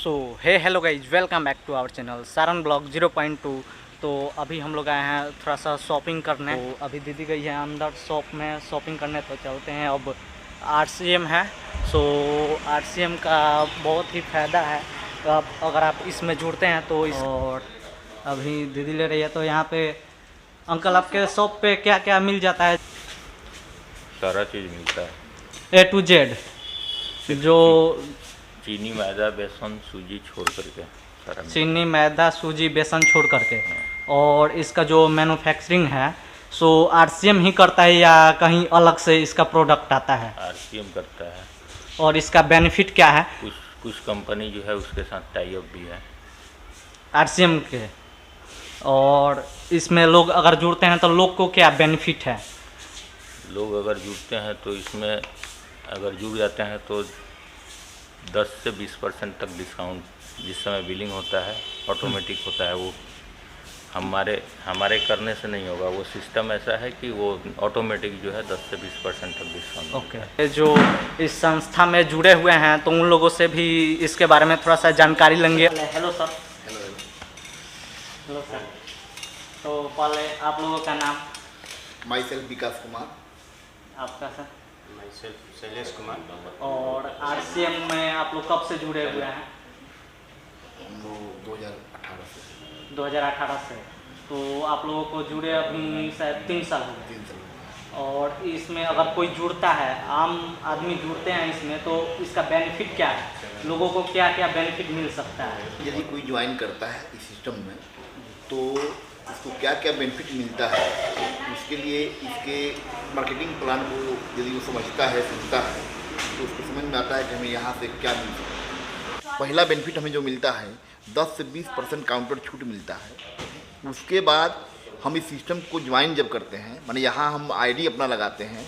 So hello guys, welcome back to our channel Saran blog 0.2। तो अभी हम लोग आए हैं थोड़ा सा शॉपिंग करने। तो अभी दीदी गई है अंदर शॉप में शॉपिंग करने, तो चलते हैं। अब RCM है, सो RCM का बहुत ही फ़ायदा है अब अगर आप इसमें जुड़ते हैं तो और अभी दीदी ले रही है। तो यहाँ पे अंकल आपके शॉप पे क्या क्या मिल जाता है? सारा चीज़ मिलता है, A to Z, जो चीनी मैदा बेसन सूजी छोड़ करके सारा चीनी मैदा सूजी बेसन छोड़ करके। और इसका जो मैन्युफैक्चरिंग है सो RCM ही करता है या कहीं अलग से इसका प्रोडक्ट आता है? RCM करता है। और इसका बेनिफिट क्या है? कुछ कंपनी जो है उसके साथ टाई अप भी है RCM के। और इसमें लोग अगर जुड़ते हैं तो लोग को क्या बेनिफिट है? लोग अगर जुड़ते हैं तो इसमें अगर जुड़ जाते हैं तो 10 से 20% तक डिस्काउंट जिस समय बिलिंग होता है ऑटोमेटिक होता है। वो हमारे करने से नहीं होगा, वो सिस्टम ऐसा है कि वो ऑटोमेटिक जो है 10 से 20% तक डिस्काउंट। ओके। जो इस संस्था में जुड़े हुए हैं तो उन लोगों से भी इसके बारे में थोड़ा सा जानकारी लेंगे। Hello sir. Hello sir. तो पहले आप लोगों का नाम? माई सेल्फ विकास कुमार। आपका sir? My self Shailesh Kumar. और RCM में आप लोग कब से जुड़े हुए हैं? हम लोग 2018 से 2018 से। तो आप लोगों को जुड़े अभी शायद 3 साल हो गए। 3 साल हो और इसमें अगर कोई जुड़ता है, आम आदमी जुड़ते हैं इसमें, तो इसका बेनिफिट क्या है? लोगों को क्या क्या बेनिफिट मिल सकता है? गए। यदि कोई ज्वाइन करता है इस सिस्टम में तो उसको क्या क्या बेनिफिट मिलता है, उसके लिए इसके मार्केटिंग प्लान को यदि वो समझता है सुनता है तो उसको समझ में आता है कि हमें यहाँ से क्या मिल सकता है। पहला बेनिफिट हमें जो मिलता है 10 से 20% काउंटर छूट मिलता है। उसके बाद हम इस सिस्टम को ज्वाइन जब करते हैं, माने यहाँ हम ID अपना लगाते हैं,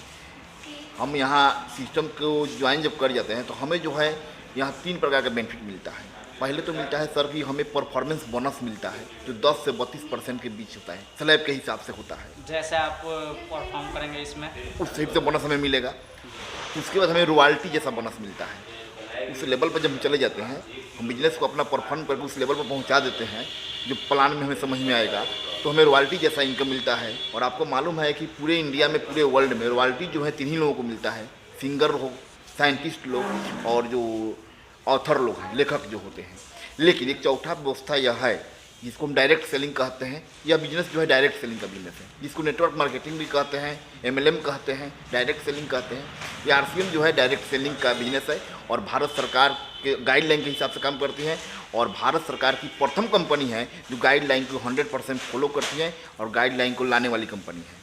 हम यहाँ सिस्टम को ज्वाइन जब कर जाते हैं तो हमें जो है यहाँ 3 प्रकार का बेनिफिट मिलता है। पहले तो मिलता है सर कि हमें परफॉर्मेंस बोनस मिलता है जो 10 से 32% के बीच होता है, स्लैब के हिसाब से होता है। जैसे आप परफॉर्म करेंगे इसमें उस हिसाब से बोनस हमें मिलेगा। उसके बाद हमें रॉयल्टी जैसा बोनस मिलता है। उस लेवल पर जब हम चले जाते हैं, हम बिजनेस को अपना परफॉर्म करके उस लेवल पर पहुंचा देते हैं जो प्लान में हमें समझ में आएगा, तो हमें रॉयल्टी जैसा इनकम मिलता है। और आपको मालूम है कि पूरे इंडिया में, पूरे वर्ल्ड में रॉयल्टी जो है 3 ही लोगों को मिलता है, सिंगर हो, साइंटिस्ट लोग और जो ऑथर लोग हैं, लेखक जो होते हैं। लेकिन एक चौथा व्यवस्था यह है जिसको हम डायरेक्ट सेलिंग कहते हैं। यह बिजनेस जो है डायरेक्ट सेलिंग का बिजनेस है, जिसको नेटवर्क मार्केटिंग भी कहते हैं, MLM कहते हैं, डायरेक्ट सेलिंग कहते हैं। ये RCM जो है डायरेक्ट सेलिंग का बिजनेस है और भारत सरकार के गाइडलाइन के हिसाब से काम करती है। और भारत सरकार की प्रथम कंपनी है जो गाइडलाइन को 100% फॉलो करती है और गाइडलाइन को लाने वाली कंपनी है।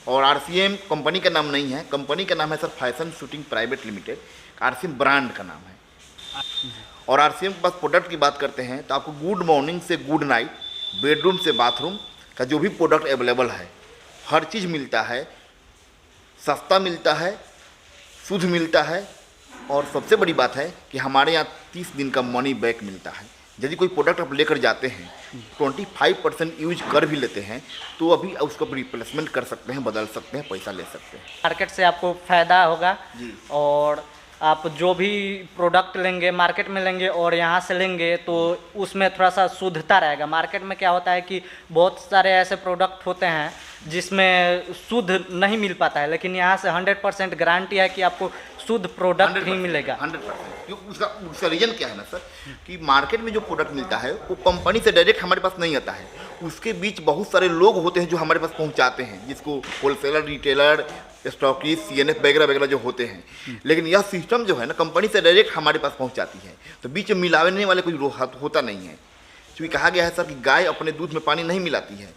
और RCM कंपनी का नाम नहीं है, कंपनी का नाम है sir fashion shooting private limited. RCM brand का नाम है। और RCM के पास प्रोडक्ट की बात करते हैं तो आपको गुड मॉर्निंग से गुड नाइट, बेडरूम से बाथरूम का जो भी प्रोडक्ट अवेलेबल है, हर चीज़ मिलता है, सस्ता मिलता है, शुद्ध मिलता है। और सबसे बड़ी बात है कि हमारे यहाँ 30 दिन का मनी बैक मिलता है। यदि कोई प्रोडक्ट आप लेकर जाते हैं, 25% यूज कर भी लेते हैं तो अभी उसको रिप्लेसमेंट कर सकते हैं, बदल सकते हैं, पैसा ले सकते हैं। मार्केट से आपको फ़ायदा होगा जी। और आप जो भी प्रोडक्ट लेंगे मार्केट में लेंगे और यहाँ से लेंगे तो उसमें थोड़ा सा शुद्धता रहेगा। मार्केट में क्या होता है कि बहुत सारे ऐसे प्रोडक्ट होते हैं जिसमें शुद्ध नहीं मिल पाता है, लेकिन यहाँ से 100% गारंटी है कि आपको शुद्ध प्रोडक्ट ही मिलेगा। 100%। उसका रीज़न क्या है ना सर कि मार्केट में जो प्रोडक्ट मिलता है वो कंपनी से डायरेक्ट हमारे पास नहीं आता है, उसके बीच बहुत सारे लोग होते हैं जो हमारे पास पहुंचाते हैं, जिसको होलसेलर, रिटेलर, स्टॉकिस्ट, CNF वगैरह वगैरह जो होते हैं। लेकिन यह सिस्टम जो है ना कंपनी से डायरेक्ट हमारे पास पहुंचाती है, तो बीच में मिलाने वाले कोई होता नहीं है। क्योंकि कहा गया है सर कि गाय अपने दूध में पानी नहीं मिलाती है,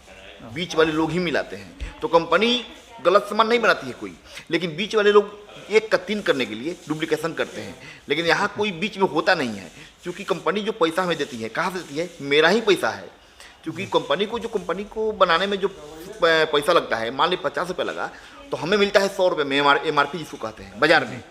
बीच वाले लोग ही मिलाते हैं। तो कंपनी गलत सामान नहीं बनाती है कोई, लेकिन बीच वाले लोग 1 का 3 करने के लिए डुप्लीकेशन करते हैं। लेकिन यहाँ कोई बीच में होता नहीं है, क्योंकि कंपनी जो पैसा हमें देती है, कहाँ से देती है? मेरा ही पैसा है। क्योंकि कंपनी को बनाने में जो पैसा लगता है, मान ली 50 रुपये लगा तो हमें मिलता है 100 रुपये में, MRP जिसको कहते हैं बाजार में।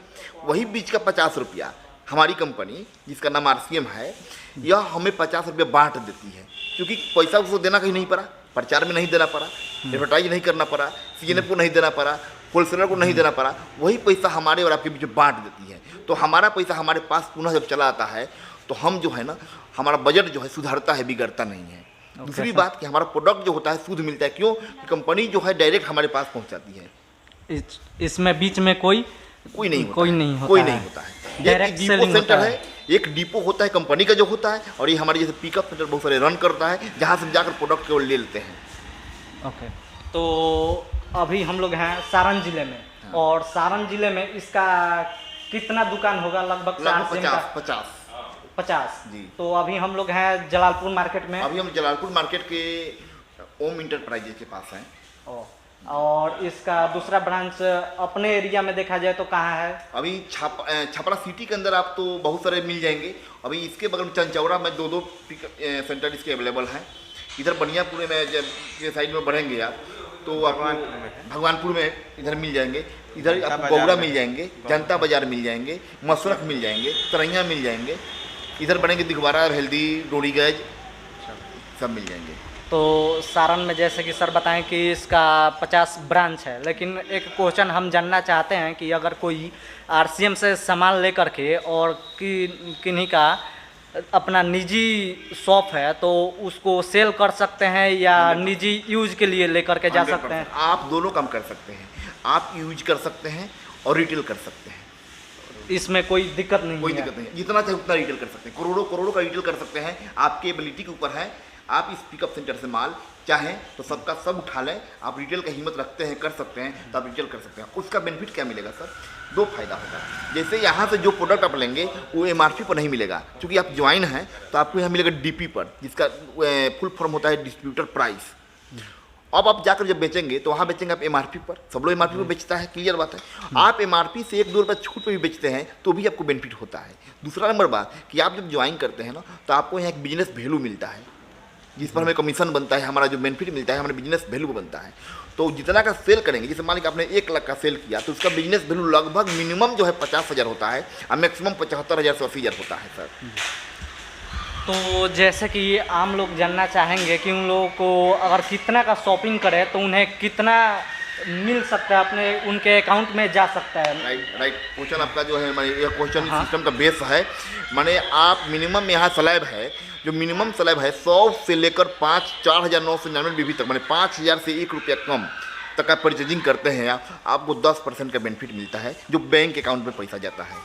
वही बीच का 50 रुपया हमारी कंपनी जिसका नाम RCM है, यह हमें 50 रुपये बांट देती है। क्योंकि पैसा उसको देना कहीं नहीं पड़ा, प्रचार में नहीं देना पड़ा, एडवर्टाइज नहीं करना पड़ा, CNF को नहीं देना पड़ा, होलसेलर को नहीं देना पड़ा, वही पैसा हमारे और आपके बीच में बांट देती है। तो हमारा पैसा हमारे पास पुनः जब चला आता है तो हम जो है ना, हमारा बजट जो है सुधरता है, बिगड़ता नहीं है। दूसरी बात कि हमारा प्रोडक्ट जो होता है शुद्ध मिलता है। क्यों? कि कंपनी जो है डायरेक्ट हमारे पास पहुंचाती है। इसमें बीच में कोई नहीं होता है। एक डिपो सेंटर है, एक डिपो होता है कंपनी का जो होता है, और ये हमारे जैसे पिकअप सेंटर बहुत सारे रन करता है, जहाँ से जाकर प्रोडक्ट केवल ले लेते हैं। ओके, तो अभी हम लोग हैं सारण जिले में। हाँ। और सारण जिले में इसका कितना दुकान होगा? लगभग 50 जी। तो अभी हम लोग हैं जलालपुर मार्केट में। अभी हम जलालपुर मार्केट के ओम इंटरप्राइजेज के पास हैं। और इसका दूसरा ब्रांच अपने एरिया में देखा जाए तो कहाँ है? अभी छपरा सिटी के अंदर आप तो बहुत सारे मिल जाएंगे। अभी इसके बगल में चंचौड़ा में 2 सेंटर इसके अवेलेबल हैं। इधर बनियापुर में के साइड में बढ़ेंगे आप तो भगवानपुर में इधर मिल जाएंगे। इधर आपको गौड़ा मिल जाएंगे, जनता बाजार मिल जाएंगे, मसरख मिल जाएंगे, तरैया मिल जाएंगे। इधर बढ़ेंगे दिगवारा, हेल्दी, डोरीगंज सब मिल जाएंगे। तो सारण में जैसे कि सर बताएं कि इसका 50 ब्रांच है, लेकिन एक क्वेश्चन हम जानना चाहते हैं कि अगर कोई आरसीएम से सामान लेकर के और किन्हीं का अपना निजी शॉप है तो उसको सेल कर सकते हैं या निजी यूज के लिए लेकर के जा सकते हैं? आप दोनों काम कर सकते हैं। आप यूज कर सकते हैं और रिटेल कर सकते हैं। इसमें कोई दिक्कत नहीं है। कोई दिक्कत नहीं है। जितना चाहे उतना रिटेल कर सकते हैं। करोड़ों का रिटेल कर सकते हैं। आपकी एबिलिटी के ऊपर है। आप इस पिकअप सेंटर से माल चाहें तो सबका सब उठा लें। आप रिटेल का हिम्मत रखते हैं, कर सकते हैं, तो आप रिटेल कर सकते हैं। उसका बेनिफिट क्या मिलेगा सर? 2 फायदा होगा। जैसे यहाँ से जो प्रोडक्ट आप लेंगे वो एमआरपी पर नहीं मिलेगा, क्योंकि आप ज्वाइन हैं तो आपको यहाँ मिलेगा डीपी पर, जिसका फुल फॉर्म होता है डिस्ट्रीब्यूटर प्राइस। अब आप जाकर जब बेचेंगे तो वहाँ बेचेंगे आप एमआरपी पर। सब लोग एमआरपी पर बेचता है, क्लियर बात है। आप एमआरपी से 1-2 रुपये छूट पे भी बेचते हैं तो भी आपको बेनिफिट होता है। दूसरा नंबर बात कि आप जब ज्वाइन करते हैं ना तो आपको यहाँ एक बिजनेस वैल्यू मिलता है, जिस पर हमें कमीशन बनता है। हमारा जो बेनिफिट मिलता है हमारे बिजनेस वैल्यू बनता है। तो जितना का सेल करेंगे, जैसे मान लीजिए आपने 1 लाख का सेल किया तो उसका बिजनेस वैल्यू लगभग मिनिमम जो है 50,000 होता है और मैक्सिमम 75,000 से 80,000 होता है सर। तो जैसे कि आम लोग जानना चाहेंगे कि उन लोगों को अगर कितना का शॉपिंग करें तो उन्हें कितना मिल सकता है, अपने उनके अकाउंट में जा सकता है? राइट। क्वेश्चन आपका जो है ये क्वेश्चन सिस्टम का बेस है। माने आप मिनिमम यहाँ स्लैब है, जो मिनिमम स्लैब है 100 से लेकर 4,999 तक, माने 5,000 से 1 रुपया कम तक आप परचेजिंग करते हैं आपको 10% का बेनिफिट मिलता है, जो बैंक अकाउंट में पैसा जाता है।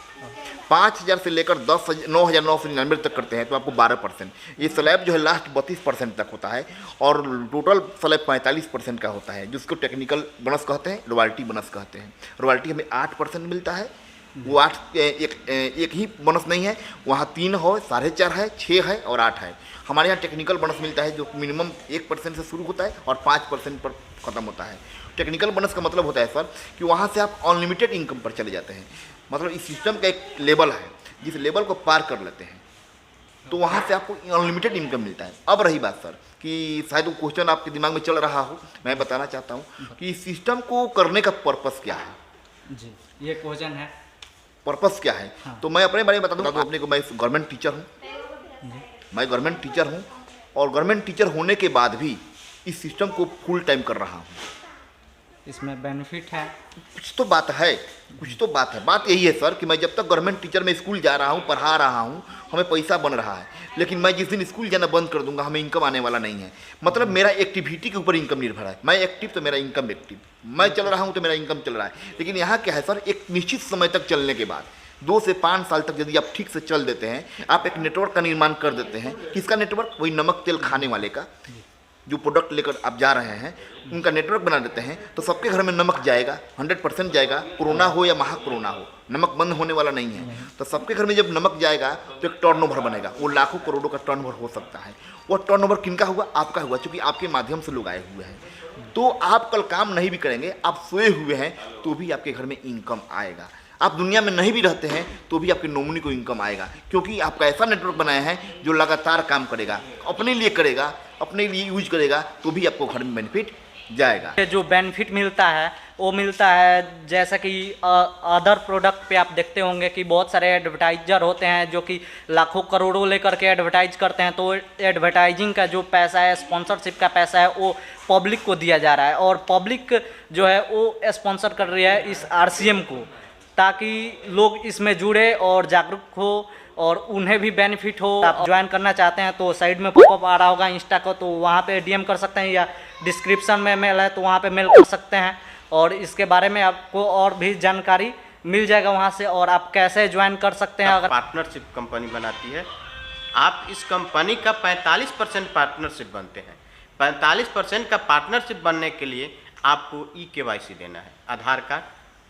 5,000 से लेकर 9,999 तक करते हैं तो आपको 12%। ये स्लैब जो है लास्ट 32% तक होता है और टोटल स्लैब 45% का होता है, जिसको टेक्निकल बोनस कहते हैं, रॉयल्टी बोनस कहते हैं। रॉयल्टी हमें 8% मिलता है। वो 8 एक ही बोनस नहीं है, वहाँ 3 हो, 4.5 है, 6 है और 8 है। हमारे यहाँ टेक्निकल बोनस मिलता है जो मिनिमम 1% से शुरू होता है और 5% पर ख़त्म होता है। टेक्निकल बोनस का मतलब होता है सर कि वहाँ से आप अनलिमिटेड इनकम पर चले जाते हैं। मतलब इस सिस्टम का एक लेवल है, जिस लेवल को पार कर लेते हैं तो वहाँ से आपको अनलिमिटेड इनकम मिलता है। अब रही बात सर कि शायद वो क्वेश्चन आपके दिमाग में चल रहा हो, मैं बताना चाहता हूँ कि इस सिस्टम को करने का पर्पस क्या है। जी, ये क्वेश्चन है, पर्पस क्या है। हाँ। तो मैं अपने बारे में बता दूँ अपने को, मैं गवर्नमेंट टीचर हूँ। मैं गवर्नमेंट टीचर हूँ और गवर्नमेंट टीचर होने के बाद भी इस सिस्टम को फुल टाइम कर रहा हूँ। इसमें बेनिफिट है, कुछ तो बात है, कुछ तो बात है। बात यही है सर कि मैं जब तक गवर्नमेंट टीचर में स्कूल जा रहा हूँ, पढ़ा रहा हूँ, हमें पैसा बन रहा है, लेकिन मैं जिस दिन स्कूल जाना बंद कर दूंगा हमें इनकम आने वाला नहीं है। मतलब मेरा एक्टिविटी के ऊपर इनकम निर्भर है। मैं एक्टिव तो मेरा इनकम एक्टिव, मैं चल रहा हूँ तो मेरा इनकम चल रहा है। लेकिन यहाँ क्या है सर, एक निश्चित समय तक चलने के बाद 2 से 5 साल तक यदि आप ठीक से चल देते हैं, आप एक नेटवर्क का निर्माण कर देते हैं। किसका नेटवर्क? वही नमक तेल खाने वाले का, जो प्रोडक्ट लेकर आप जा रहे हैं उनका नेटवर्क बना देते हैं तो सबके घर में नमक जाएगा, 100% जाएगा। कोरोना हो या महा कोरोना हो, नमक बंद होने वाला नहीं है। तो सबके घर में जब नमक जाएगा तो एक टर्नओवर बनेगा, वो लाखों करोड़ों का टर्नओवर हो सकता है। वो टर्नओवर किनका हुआ? आपका हुआ, क्योंकि आपके माध्यम से लोग आए हुए हैं। तो आप कल काम नहीं भी करेंगे, आप सोए हुए हैं तो भी आपके घर में इनकम आएगा। आप दुनिया में नहीं भी रहते हैं तो भी आपके नॉमिनी को इनकम आएगा, क्योंकि आपका ऐसा नेटवर्क बनाया है जो लगातार काम करेगा, अपने लिए करेगा, अपने लिए यूज करेगा तो भी आपको घर में बेनिफिट जाएगा। जो बेनिफिट मिलता है वो मिलता है जैसा कि अदर प्रोडक्ट पे आप देखते होंगे कि बहुत सारे एडवर्टाइजर होते हैं जो कि लाखों करोड़ों लेकर के एडवर्टाइज करते हैं। तो एडवर्टाइजिंग का जो पैसा है, स्पॉन्सरशिप का पैसा है, वो पब्लिक को दिया जा रहा है और पब्लिक जो है वो स्पॉन्सर कर रही है इस आरसीएम को, ताकि लोग इसमें जुड़े और जागरूक हो और उन्हें भी बेनिफिट हो। आप ज्वाइन करना चाहते हैं तो साइड में पॉपअप आ रहा होगा इंस्टा का, तो वहाँ पे डीएम कर सकते हैं, या डिस्क्रिप्शन में मेल है तो वहाँ पे मेल कर सकते हैं। और इसके बारे में आपको और भी जानकारी मिल जाएगा वहाँ से। और आप कैसे ज्वाइन कर सकते हैं अगर पार्टनरशिप कंपनी बनाती है, आप इस कंपनी का 45% पार्टनरशिप बनते हैं। 45% का पार्टनरशिप बनने के लिए आपको KYC देना है, Aadhaar card,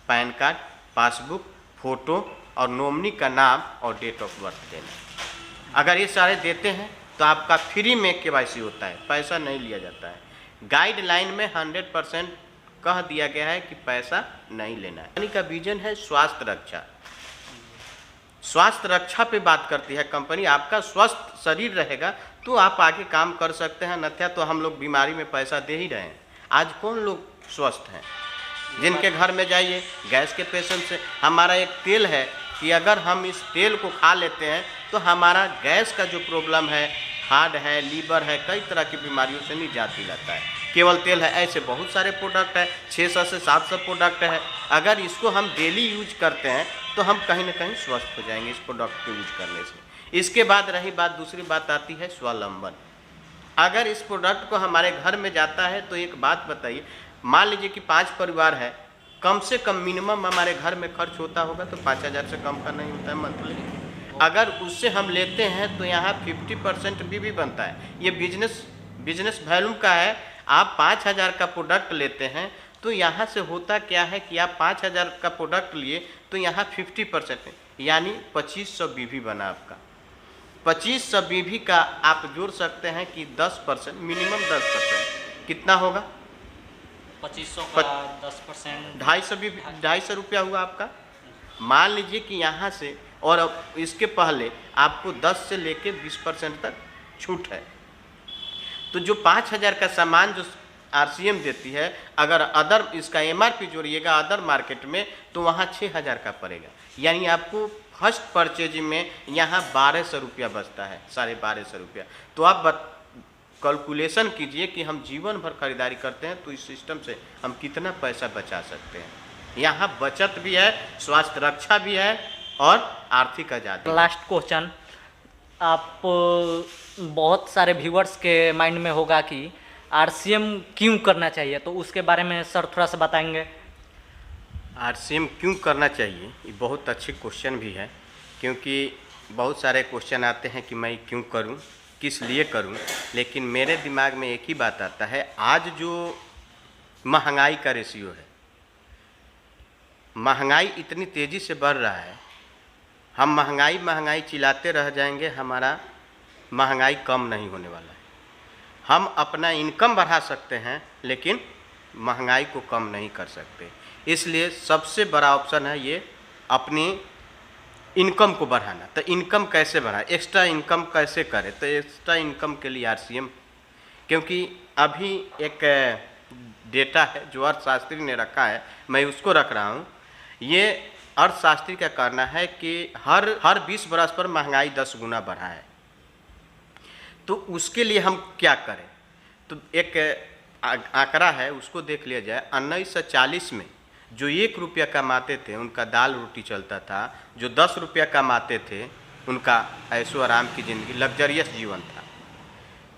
pan card, passbook, photo और नॉमिनी का नाम और डेट ऑफ बर्थ देना है। अगर ये सारे देते हैं तो आपका फ्री में KYC होता है, पैसा नहीं लिया जाता है। गाइडलाइन में 100% कह दिया गया है कि पैसा नहीं लेना है। कंपनी का विजन है स्वास्थ्य रक्षा। स्वास्थ्य रक्षा पे बात करती है कंपनी। आपका स्वस्थ शरीर रहेगा तो आप आगे काम कर सकते हैं, अन्यथा तो हम लोग बीमारी में पैसा दे ही रहे हैं। आज कौन लोग स्वस्थ हैं? जिनके घर में जाइए गैस के पेशेंट से, हमारा एक तेल है कि अगर हम इस तेल को खा लेते हैं तो हमारा गैस का जो प्रॉब्लम है, हार्ट है, लीवर है, कई तरह की बीमारियों से निजात दिलाता है। केवल तेल है, ऐसे बहुत सारे प्रोडक्ट है, 600 से 700 प्रोडक्ट है। अगर इसको हम डेली यूज करते हैं तो हम कहीं ना कहीं स्वस्थ हो जाएंगे इस प्रोडक्ट को यूज करने से। इसके बाद रही बात, दूसरी बात आती है स्वावलंबन। अगर इस प्रोडक्ट को हमारे घर में जाता है तो एक बात बताइए, मान लीजिए कि 5 परिवार है, कम से कम मिनिमम हमारे घर में खर्च होता होगा तो 5000 से कम का नहीं होता है मंथली। अगर उससे हम लेते हैं तो यहाँ 50% भी बनता है। ये बिजनेस वैल्यूम का है। आप 5000 का प्रोडक्ट लेते हैं तो यहाँ से होता क्या है कि आप 5000 का प्रोडक्ट लिए तो यहाँ 50% यानी 2500 BV बना आपका। 2500 BV का आप जोड़ सकते हैं कि 10%, मिनिमम 10% कितना होगा? 2500 का 10% 250 रुपया हुआ आपका। मान लीजिए कि यहाँ से, और अब इसके पहले आपको 10 से लेके 20% तक छूट है। तो जो 5000 का सामान जो RCM देती है, अगर अदर इसका MRP जोड़िएगा अदर मार्केट में तो वहाँ 6000 का पड़ेगा। यानी आपको फर्स्ट परचेज में यहाँ 1200 रुपया बचता है, 1250 रुपया। तो आप कैलकुलेशन कीजिए कि हम जीवन भर खरीदारी करते हैं तो इस सिस्टम से हम कितना पैसा बचा सकते हैं। यहाँ बचत भी है, स्वास्थ्य रक्षा भी है और आर्थिक आज़ादी। लास्ट क्वेश्चन, आप बहुत सारे व्यूअर्स के माइंड में होगा कि RCM क्यों करना चाहिए, तो उसके बारे में सर थोड़ा सा बताएंगे। RCM क्यों करना चाहिए, ये बहुत अच्छी क्वेश्चन भी है, क्योंकि बहुत सारे क्वेश्चन आते हैं कि मैं क्यों करूं, किस लिए करूं। लेकिन मेरे दिमाग में एक ही बात आता है, आज जो महंगाई का रेशियो है, महंगाई इतनी तेज़ी से बढ़ रहा है, हम महंगाई चिल्लाते रह जाएंगे, हमारा महंगाई कम नहीं होने वाला है। हम अपना इनकम बढ़ा सकते हैं लेकिन महंगाई को कम नहीं कर सकते। इसलिए सबसे बड़ा ऑप्शन है ये अपनी इनकम को बढ़ाना। तो इनकम कैसे बढ़ाएं, एक्स्ट्रा इनकम कैसे करें? तो एक्स्ट्रा इनकम के लिए RCM, क्योंकि अभी एक डेटा है जो अर्थशास्त्री ने रखा है, मैं उसको रख रहा हूँ। ये अर्थशास्त्री का कहना है कि हर 20 बरस पर महंगाई 10 गुना बढ़ा है। तो उसके लिए हम क्या करें? तो एक आंकड़ा है, उसको देख लिया जाए। 1940 में जो 1 रुपया कमाते थे उनका दाल रोटी चलता था, जो 10 रुपया कमाते थे उनका ऐशो आराम की ज़िंदगी, लग्जरियस जीवन था।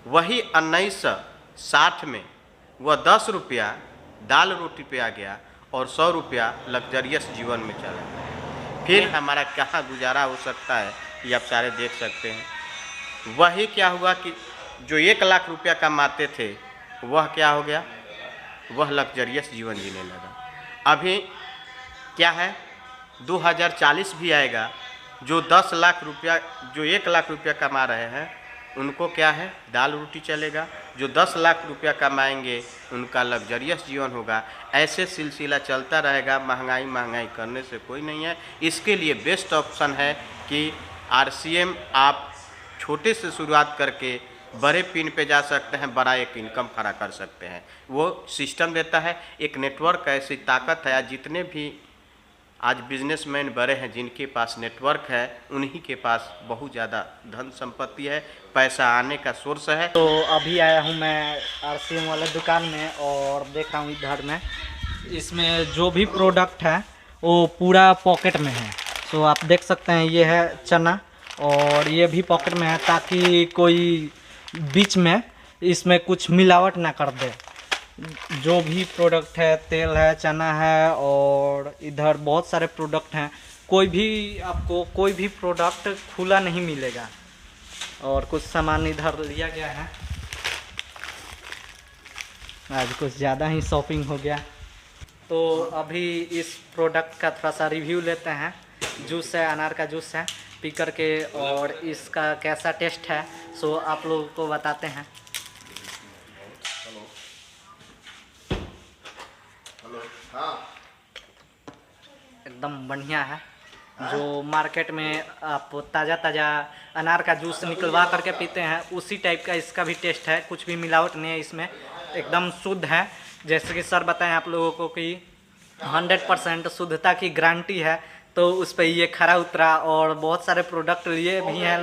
वही 1960 में वह 10 रुपया दाल रोटी पे आ गया और 100 रुपया लग्जरियस जीवन में चला गया। फिर हमारा कहाँ गुजारा हो सकता है ये आप सारे देख सकते हैं। वही क्या हुआ कि जो 1 लाख रुपया कमाते थे वह क्या हो गया, वह लग्जरियस जीवन जीने लगा। अभी क्या है, 2040 भी आएगा, जो 10 लाख रुपया, जो 1 लाख रुपया कमा रहे हैं उनको क्या है, दाल रोटी चलेगा। जो 10 लाख रुपया कमाएंगे उनका लग्जरियस जीवन होगा। ऐसे सिलसिला चलता रहेगा। महंगाई करने से कोई नहीं है। इसके लिए बेस्ट ऑप्शन है कि RCM आप छोटे से शुरुआत करके बड़े पिन पे जा सकते हैं, बड़ा एक इनकम खड़ा कर सकते हैं। वो सिस्टम देता है, एक नेटवर्क ऐसी ताकत है। जितने भी आज बिजनेसमैन बड़े हैं जिनके पास नेटवर्क है, उन्हीं के पास बहुत ज़्यादा धन संपत्ति है, पैसा आने का सोर्स है। तो अभी आया हूँ मैं RCM वाले दुकान में और देख रहा हूँ इधर में, इसमें जो भी प्रोडक्ट है वो पूरा पॉकेट में है। तो आप देख सकते हैं ये है चना और ये भी पॉकेट में है ताकि कोई बीच में इसमें कुछ मिलावट ना कर दे। जो भी प्रोडक्ट है, तेल है, चना है और इधर बहुत सारे प्रोडक्ट हैं, कोई भी आपको कोई भी प्रोडक्ट खुला नहीं मिलेगा। और कुछ सामान इधर लिया गया है, आज कुछ ज़्यादा ही शॉपिंग हो गया। तो अभी इस प्रोडक्ट का थोड़ा सा रिव्यू लेते हैं। जूस है, अनार का जूस है, पी करके और इसका कैसा टेस्ट है सो आप लोगों को बताते हैं। एकदम बढ़िया है। जो मार्केट में आप ताज़ा अनार का जूस निकलवा करके पीते हैं उसी टाइप का इसका भी टेस्ट है, कुछ भी मिलावट नहीं है इसमें, एकदम शुद्ध है। जैसे कि सर बताएं आप लोगों को कि 100% शुद्धता की गारंटी है, तो उस पर ये खरा उतरा। और बहुत सारे प्रोडक्ट लिए भी हैं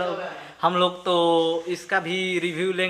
हम लोग, तो इसका भी रिव्यू लेंगे।